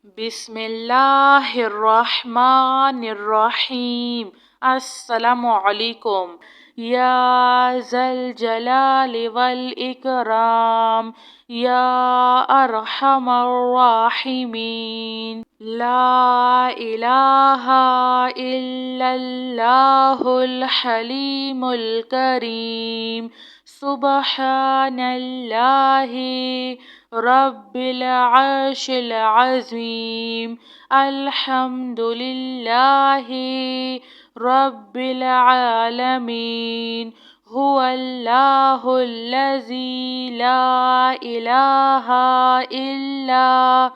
بسم اللہ الرحمن الرحیم۔ السلام علیکم۔ یا ذا الجلال والاکرام یا ارحم الراحمین۔ لا الہ الا اللہ الحلیم الکریم۔ سبحان اللہ رب العرش العظیم۔ الحمد للہ رب العالمین۔ هو اللہ الذی لا الہ الا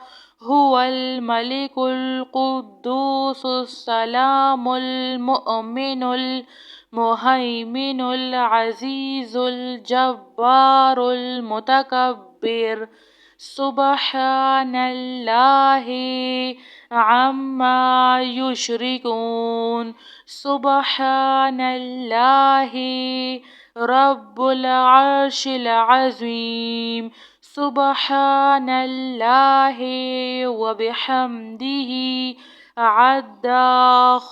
هو الملک القدوس السلام المؤمن المہیمن العزیز الجبار المتکبر۔ سبحان اللہ عما یشرکون۔ سبحان اللہ رب العرش العظیم۔ سبحان اللہ وبحمدہ عد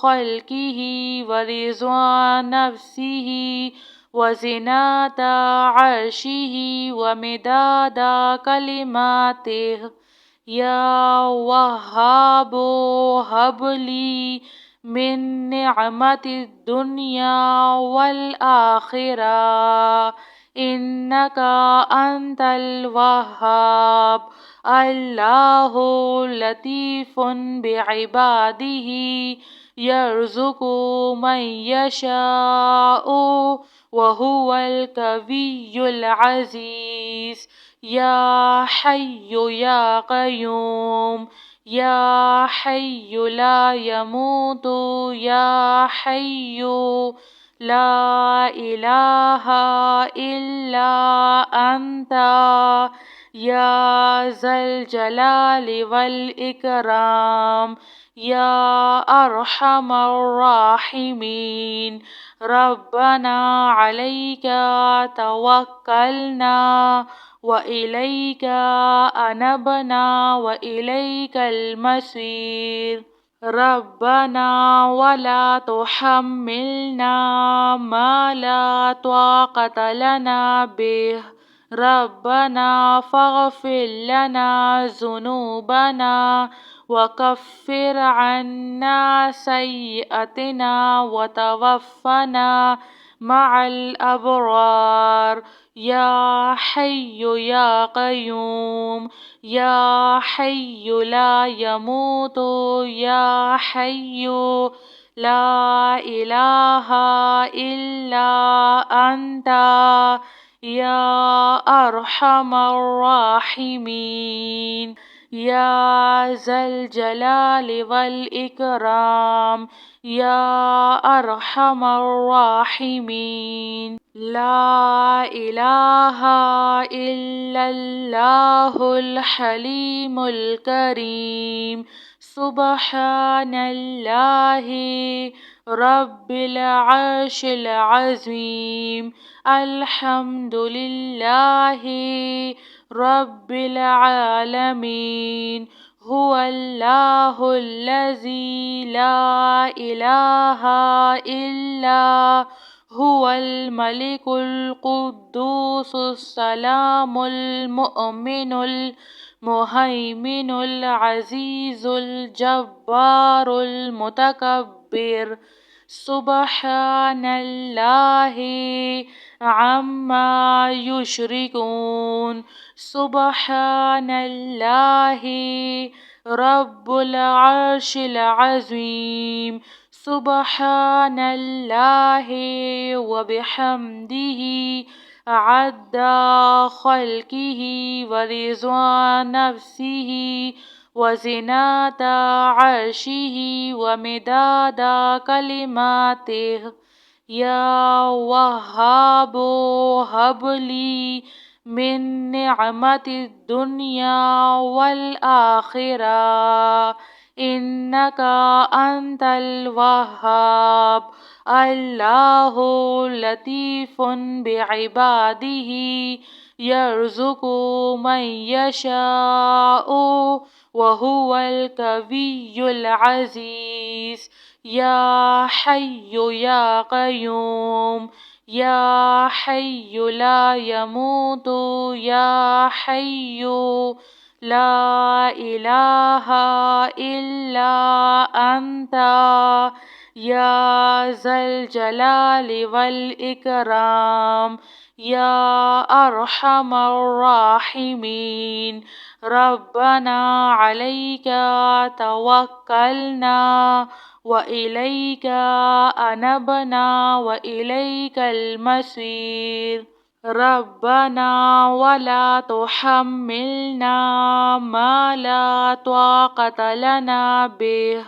خلقہ ورضا نفسہ وزنة عرشہ ومداد کلماتہ۔ یا وہاب ہب لی من نعمت الدنیا والآخرہ انک انت الوہاب۔ اللہ لطیف بعبادہ یرزق من یشاء وهو القوی العزیز۔ یا حی یا قیوم یا حی لا یموت یا حی لا الہ الا انت یا ذا الجلال والاکرام یا ارحم الراحمین۔ ربنا علیک توکلنا وإلیک انبنا وإلیک المصیر۔ ربنا ولا تحملنا ما لا طاقة لنا به۔ ربنا فاغفر لنا ذنوبنا وكفر عنا سيئاتنا وتوفنا مع الأبرار۔ یا حی یا قیوم یا حی لا یموت یا حی لا الہ الا انت یا ارحم الراحمین۔ یا ذا الجلال والاکرام یا ارحم الراحمین۔ لا الہ الا اللہ الحلیم الکریم۔ سبحان اللہ رب العرش العظیم۔ الحمد للہ رب العالمین۔ هو اللہ الذی لا الہ الا هو الملک القدوس السلام المؤمن المہیمن العزیز الجبار المتکبر۔ سبحان اللہ عما یشرکون۔ سبحان اللہ رب العرش العظیم۔ سبحان اللہ وبحمدہ عد خلقہ ورضا نفسہ وزنة عرشہ ومداد کلماتہ۔ یا وہاب ہب لی من نعمت الدنیا والآخرہ انک انت الوہاب۔ اللہ لطیف بعبادہ یرزق من یشاء وهو القوي العزيز. يا حي يا قيوم، يا حي لا يموت، يا حي لا إله إلا أنت، يا ذا الجلال والإكرام، يا أرحم الراحمين. ربنا عليك توكلنا وإليك أنبنا وإليك المصير. ربنا ولا تحملنا ما لا طاقة لنا به،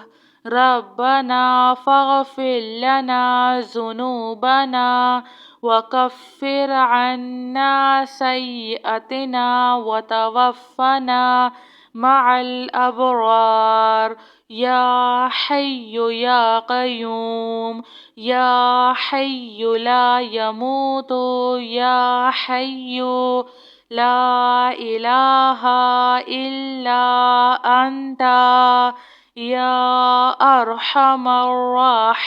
ربنا فاغفر لنا ذنوبنا وكفر عنا سيئاتنا وتوفنا مع الأبرار. يا حي يا قيوم، يا حي لا يموت، يا حي لا إله إلا أنت، يا أرحم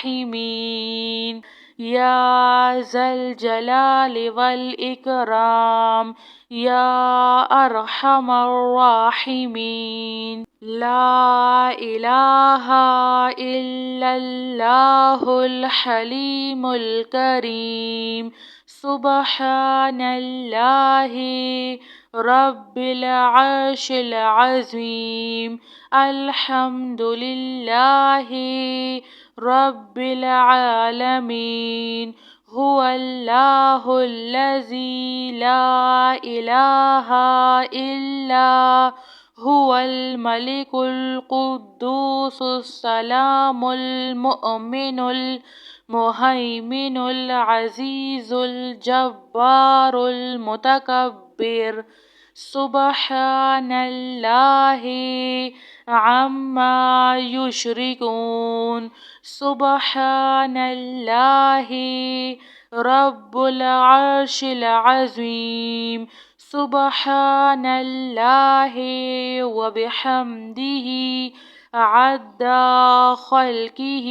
الراحمين، يا ذا الجلال والإكرام، يا أرحم الراحمين. لا إله إلا الله الحليم الكريم. سبحان الله رب العرش العظيم. الحمد لله رب العالمين. هو الله الذي لا إله إلا هو الملك القدوس السلام المؤمن المهيمن العزيز الجبار المتكبر. سبحان الله عما يشركون. سبحان الله رب العرش العظيم. سبحان الله وبحمده عد خلقه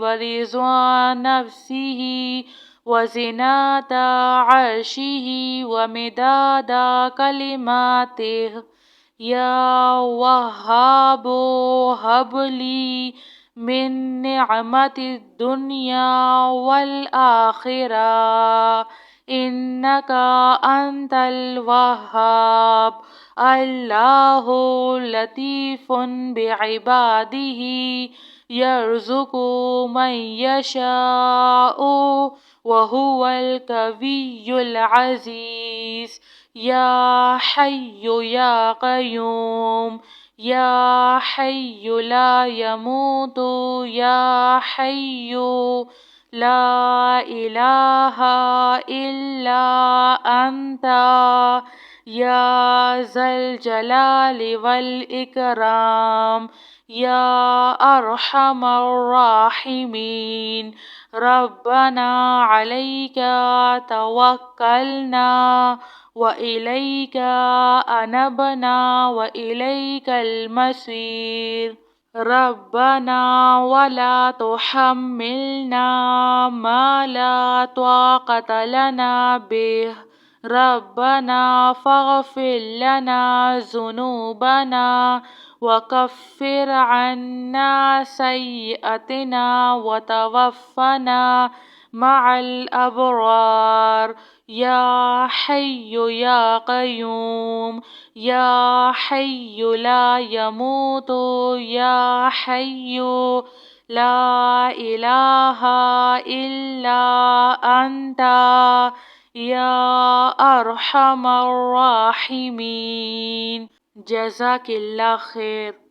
ورضوان نفسه وزنة عرشه ومداد كلماته. يا وهاب هب لي من نعمة الدنيا والآخرة إنك أنت الوهاب. الله لطيف بعباده يرزق من يشاء وهو القوي العزيز. يا حي يا قيوم، يا حي لا يموت، يا حي لا إله إلا أنت، يا ذا الجلال والإكرام، يا أرحم الراحمين. ربنا عليك توكلنا وإليك أنبنا وإليك المصير. ربنا ولا تحملنا ما لا طاقة لنا به، ربنا فاغفر لنا ذنوبنا وكفر عنا سيئاتنا وتوفنا مع الأبرار. يا حي يا قيوم، يا حي لا يموت، يا حي لا إله إلا أنت، يا أرحم الراحمين. جزاك الله خیر.